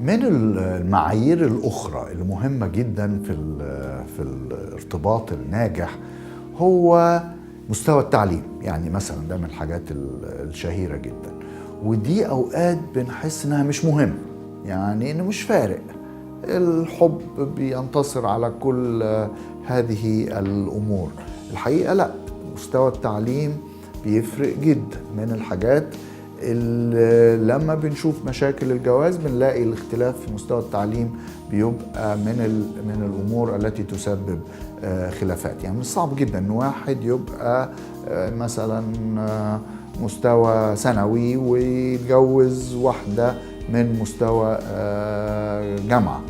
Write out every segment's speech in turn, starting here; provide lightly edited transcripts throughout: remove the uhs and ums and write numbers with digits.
من المعايير الأخرى المهمة جدا في الارتباط الناجح هو مستوى التعليم. يعني مثلا ده من الحاجات الشهيرة جدا، ودي أوقات بنحس إنها مش مهم، يعني إنه مش فارق، الحب بينتصر على كل هذه الأمور. الحقيقة لا، مستوى التعليم بيفرق جدا. من الحاجات اللي لما بنشوف مشاكل الجواز بنلاقي الاختلاف في مستوى التعليم بيبقى من الأمور التي تسبب خلافات. يعني من الصعب جدا ان واحد يبقى مثلا مستوى ثانوي ويتجوز واحدة من مستوى جامعة.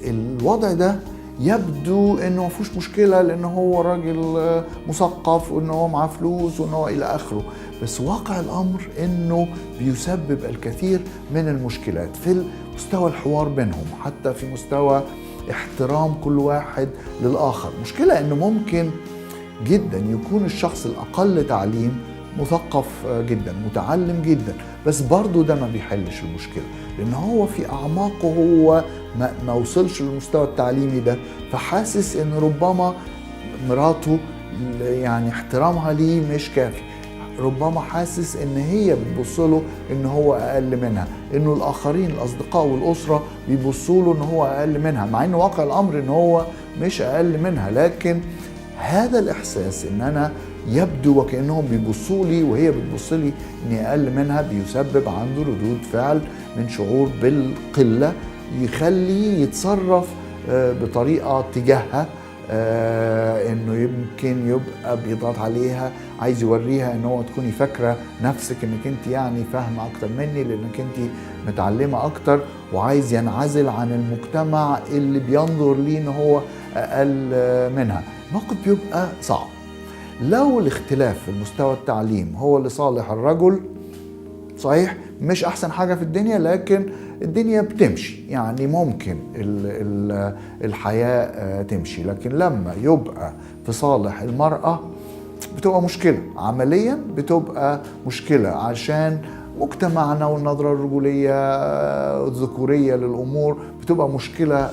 الوضع ده يبدو انه مفيش مشكله لان هو راجل مثقف وانه هو معاه فلوس وانه هو الى اخره، بس واقع الامر انه بيسبب الكثير من المشكلات في مستوى الحوار بينهم، حتى في مستوى احترام كل واحد للاخر. مشكله انه ممكن جدا يكون الشخص الاقل تعليم مثقف جدا، متعلم جدا، بس برضه ده ما بيحلش المشكله، لان هو في اعماقه هو ما وصلش للمستوى التعليمي ده، فحاسس ان ربما مراته يعني احترامها ليه مش كافي، ربما حاسس ان هي بتبص له ان هو اقل منها، انه الاخرين الاصدقاء والاسره بيبصوا له ان هو اقل منها، مع ان واقع الامر ان هو مش اقل منها. لكن هذا الاحساس ان انا يبدو وكأنهم بيبصوا لي وهي بتبص لي اني اقل منها بيسبب عنده ردود فعل من شعور بالقلة، يخليه يتصرف بطريقة تجاهها، انه يمكن يبقى بيضغط عليها، عايز يوريها ان هو تكوني فاكرة نفسك انك انت يعني فاهمة اكتر مني لانك انت متعلمة اكتر، وعايز ينعزل عن المجتمع اللي بينظر ليه ان هو اقل منها. الموقف بيبقى صعب. لو الاختلاف في المستوى التعليم هو لصالح الرجل، صحيح مش احسن حاجة في الدنيا، لكن الدنيا بتمشي، يعني ممكن الحياة تمشي. لكن لما يبقى في صالح المرأة بتبقى مشكلة عمليا، بتبقى مشكلة عشان مجتمعنا والنظرة الرجولية الذكورية للأمور بتبقى مشكلة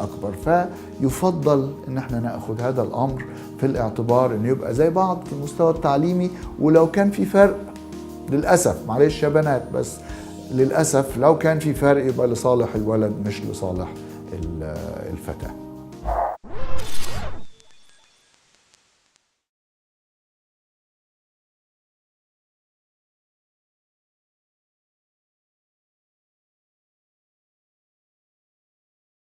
أكبر. فيفضل إن احنا نأخذ هذا الأمر في الاعتبار، إنه يبقى زي بعض في المستوى التعليمي، ولو كان في فرق للأسف، معلش يا بنات، بس للأسف لو كان في فرق يبقى لصالح الولد مش لصالح الفتاة.